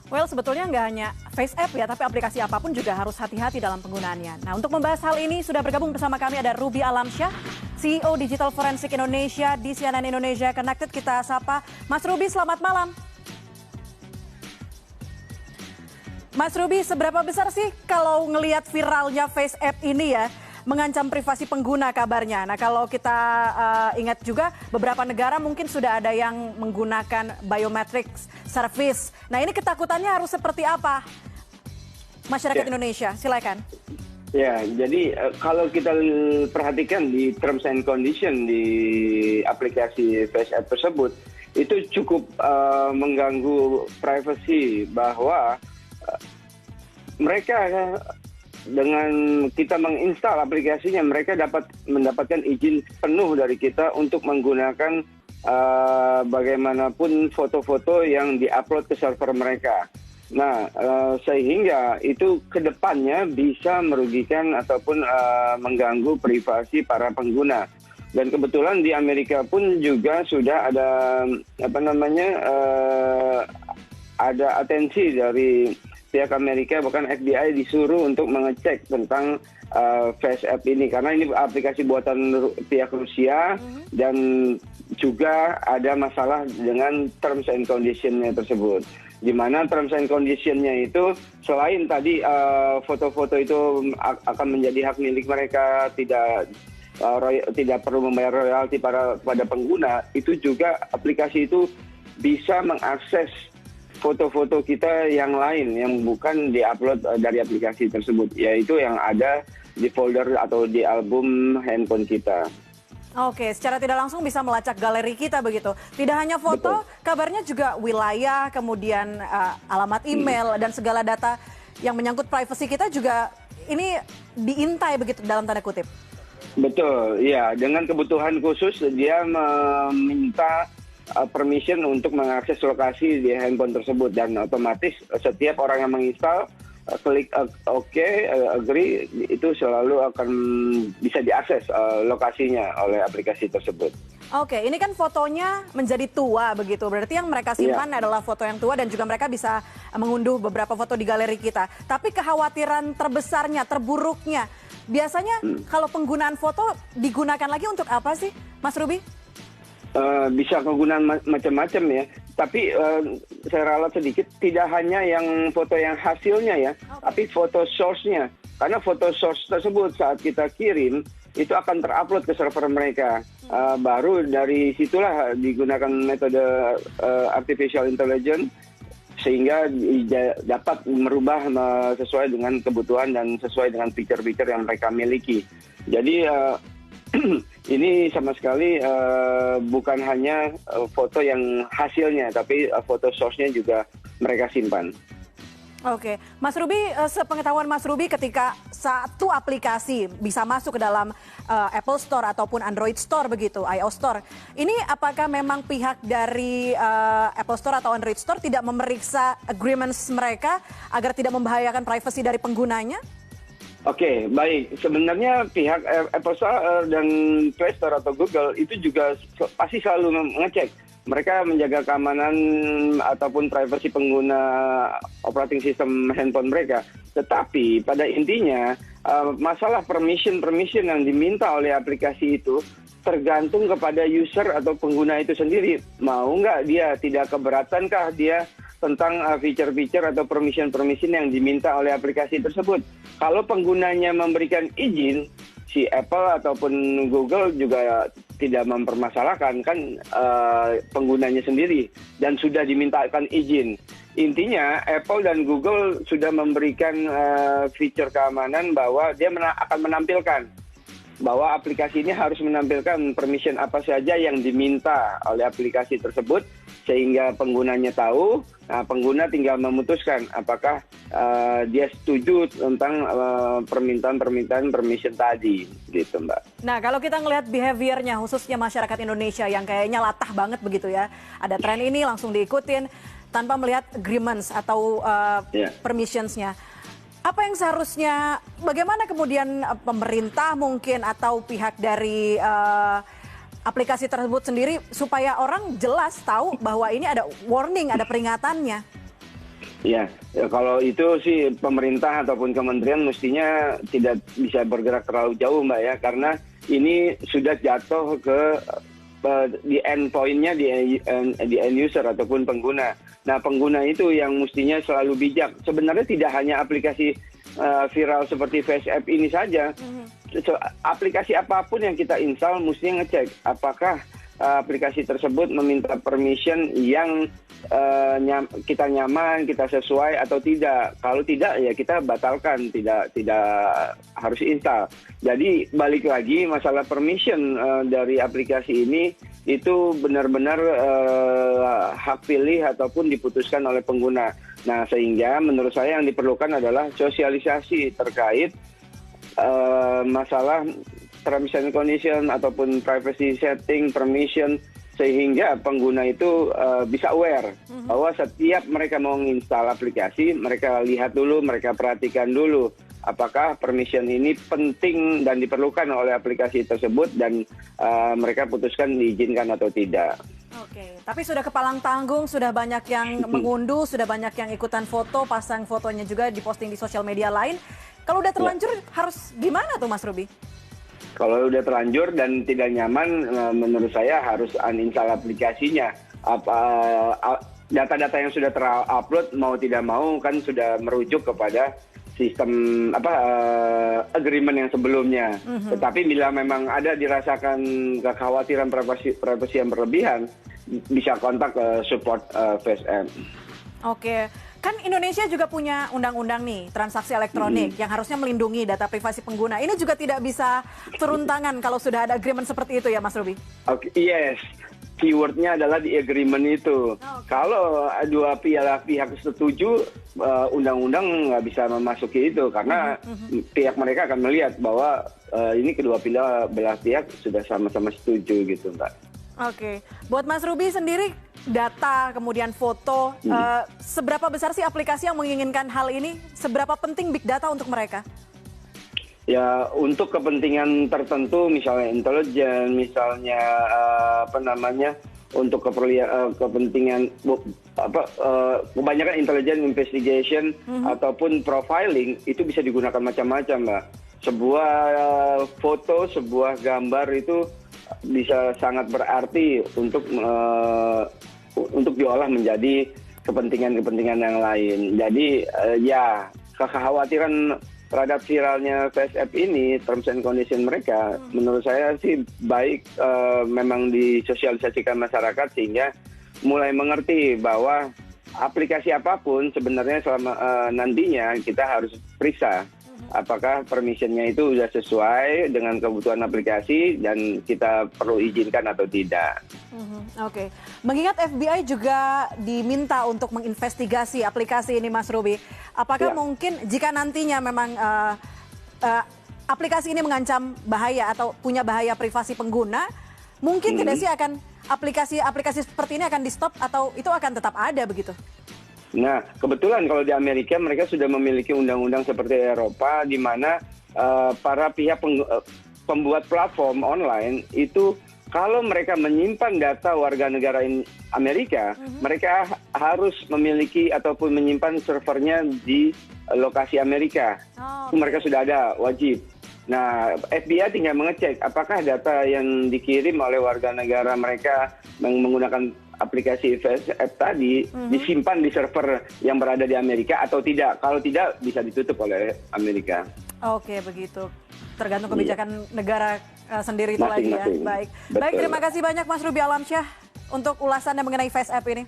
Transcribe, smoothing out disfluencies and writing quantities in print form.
Well, sebetulnya nggak hanya Face App ya, tapi aplikasi apapun juga harus hati-hati dalam penggunaannya. Nah, untuk membahas hal ini sudah bergabung bersama kami ada Ruby Alamsyah, CEO Digital Forensik Indonesia di CNN Indonesia Connected. Kita sapa Mas Ruby, selamat malam. Mas Ruby, seberapa besar sih kalau ngelihat viralnya Face App ini ya, mengancam privasi pengguna kabarnya. Nah, kalau kita ingat juga beberapa negara mungkin sudah ada yang menggunakan biometrics service. Nah, ini ketakutannya harus seperti apa? Masyarakat Indonesia, silakan. Ya, jadi kalau kita perhatikan di terms and condition di aplikasi Face App tersebut, itu cukup mengganggu privasi bahwa mereka dengan kita menginstal aplikasinya, mereka dapat mendapatkan izin penuh dari kita untuk menggunakan bagaimanapun foto-foto yang diupload ke server mereka. Nah, sehingga itu kedepannya bisa merugikan ataupun mengganggu privasi para pengguna. Dan kebetulan di Amerika pun juga sudah ada ada atensi dari pihak Amerika, bahkan FBI disuruh untuk mengecek tentang Face App ini karena ini aplikasi buatan pihak Rusia dan juga ada masalah dengan terms and condition-nya tersebut. Di mana terms and condition-nya itu selain tadi foto-foto itu akan menjadi hak milik mereka, tidak perlu membayar royalti pada pengguna, itu juga aplikasi itu bisa mengakses foto-foto kita yang lain yang bukan diupload dari aplikasi tersebut, yaitu yang ada di folder atau di album handphone kita. Oke, secara tidak langsung bisa melacak galeri kita begitu. Tidak hanya foto, kabarnya juga wilayah, kemudian alamat email dan segala data yang menyangkut privasi kita juga ini diintai begitu dalam tanda kutip. Betul, ya. Dengan kebutuhan khusus dia meminta permission untuk mengakses lokasi di handphone tersebut dan otomatis setiap orang yang menginstal klik agree itu selalu akan bisa diakses lokasinya oleh aplikasi tersebut. Oke, ini kan fotonya menjadi tua begitu. Berarti yang mereka simpan adalah foto yang tua dan juga mereka bisa mengunduh beberapa foto di galeri kita. Tapi kekhawatiran terbesarnya, terburuknya, biasanya kalau penggunaan foto digunakan lagi untuk apa sih, Mas Ruby? Bisa kegunaan macam-macam ya, tapi saya ralat sedikit, tidak hanya yang foto yang hasilnya ya, tapi foto source-nya. Karena foto source tersebut saat kita kirim, itu akan terupload ke server mereka. Baru dari situlah digunakan metode artificial intelligence, sehingga dapat merubah sesuai dengan kebutuhan dan sesuai dengan fitur-fitur yang mereka miliki. Jadi ini sama sekali bukan hanya foto yang hasilnya, tapi foto source-nya juga mereka simpan. Oke, Mas Ruby, sepengetahuan Mas Ruby ketika satu aplikasi bisa masuk ke dalam Apple Store ataupun Android Store begitu, iOS Store, ini apakah memang pihak dari Apple Store atau Android Store tidak memeriksa agreements mereka agar tidak membahayakan privasi dari penggunanya? Oke, baik. Sebenarnya pihak Apple Store dan Play Store atau Google itu juga pasti selalu mengecek. Mereka menjaga keamanan ataupun privasi pengguna operating system handphone mereka. Tetapi pada intinya masalah permission yang diminta oleh aplikasi itu tergantung kepada user atau pengguna itu sendiri. Mau nggak dia, tidak keberatankah dia tentang fitur-fitur atau permission yang diminta oleh aplikasi tersebut. Kalau penggunanya memberikan izin, si Apple ataupun Google juga tidak mempermasalahkan kan penggunanya sendiri dan sudah dimintakan izin. Intinya Apple dan Google sudah memberikan fitur keamanan bahwa dia akan menampilkan bahwa aplikasi ini harus menampilkan permission apa saja yang diminta oleh aplikasi tersebut sehingga penggunanya tahu. Nah, pengguna tinggal memutuskan apakah dia setuju tentang permintaan permission tadi, gitu Mbak. Nah, kalau kita ngelihat behaviornya khususnya masyarakat Indonesia yang kayaknya latah banget begitu ya, ada tren ini langsung diikutin tanpa melihat agreements atau permissionsnya. Apa yang seharusnya, bagaimana kemudian pemerintah mungkin atau pihak dari aplikasi tersebut sendiri supaya orang jelas tahu bahwa ini ada warning, ada peringatannya? Ya, kalau itu sih pemerintah ataupun kementerian mestinya tidak bisa bergerak terlalu jauh, Mbak ya, karena ini sudah jatuh ke di end point-nya di end user ataupun pengguna. Nah, pengguna itu yang mestinya selalu bijak. Sebenarnya tidak hanya aplikasi viral seperti FaceApp ini saja. Aplikasi apapun yang kita install mestinya ngecek apakah aplikasi tersebut meminta permission yang kita nyaman, kita sesuai atau tidak. Kalau tidak ya kita batalkan, tidak harus install. Jadi balik lagi masalah permission dari aplikasi ini itu benar-benar hak pilih ataupun diputuskan oleh pengguna. Nah, sehingga menurut saya yang diperlukan adalah sosialisasi terkait masalah terms and condition ataupun privacy setting, permission, sehingga pengguna itu bisa aware bahwa setiap mereka mau menginstal aplikasi, mereka lihat dulu, mereka perhatikan dulu apakah permission ini penting dan diperlukan oleh aplikasi tersebut dan mereka putuskan diizinkan atau tidak. Oke, tapi sudah kepalang tanggung, sudah banyak yang mengunduh, sudah banyak yang ikutan foto, pasang fotonya juga diposting di sosial media lain. Kalau udah terlanjur harus gimana tuh Mas Ruby? Kalau udah terlanjur dan tidak nyaman, menurut saya harus uninstall aplikasinya. Data-data yang sudah terupload mau tidak mau kan sudah merujuk kepada sistem agreement yang sebelumnya. Tetapi bila memang ada dirasakan kekhawatiran privasi yang berlebihan, bisa kontak ke support FaceApp. Oke, kan Indonesia juga punya undang-undang nih transaksi elektronik yang harusnya melindungi data privasi pengguna. Ini juga tidak bisa turun tangan kalau sudah ada agreement seperti itu ya Mas Ruby? Oke, yes. Keywordnya adalah di agreement itu. Kalau dua pihak setuju, undang-undang nggak bisa memasuki itu karena pihak mereka akan melihat bahwa ini kedua belah pihak sudah sama-sama setuju gitu, Mbak. Oke, buat Mas Ruby sendiri data kemudian foto, seberapa besar sih aplikasi yang menginginkan hal ini? Seberapa penting big data untuk mereka? Ya untuk kepentingan tertentu, misalnya intelijen, misalnya untuk kepentingan kebanyakan intelijen investigation ataupun profiling itu bisa digunakan macam-macam, Mbak. Sebuah foto, sebuah gambar itu bisa sangat berarti untuk diolah menjadi kepentingan-kepentingan yang lain. Jadi ya kekhawatiran terhadap viralnya FaceApp ini, terms and condition mereka, menurut saya sih baik memang disosialisasikan masyarakat sehingga mulai mengerti bahwa aplikasi apapun sebenarnya selama nantinya kita harus periksa apakah permissionnya itu sudah sesuai dengan kebutuhan aplikasi dan kita perlu izinkan atau tidak. Oke, mengingat FBI juga diminta untuk menginvestigasi aplikasi ini Mas Ruby, apakah mungkin jika nantinya memang aplikasi ini mengancam bahaya atau punya bahaya privasi pengguna, mungkin tidak sih akan aplikasi seperti ini akan di-stop atau itu akan tetap ada begitu? Nah, kebetulan kalau di Amerika mereka sudah memiliki undang-undang seperti Eropa di mana para pihak pembuat platform online itu kalau mereka menyimpan data warga negara Amerika, mereka harus memiliki ataupun menyimpan servernya di lokasi Amerika. Mereka sudah ada, wajib. Nah, FBI tinggal mengecek apakah data yang dikirim oleh warga negara mereka menggunakan aplikasi FaceApp tadi disimpan di server yang berada di Amerika atau tidak. Kalau tidak, bisa ditutup oleh Amerika. Oke, begitu. Tergantung kebijakan negara sendiri itu lagi ya. Baik. Betul. Baik, terima kasih banyak Mas Ruby Alamsyah untuk ulasannya mengenai FaceApp ini.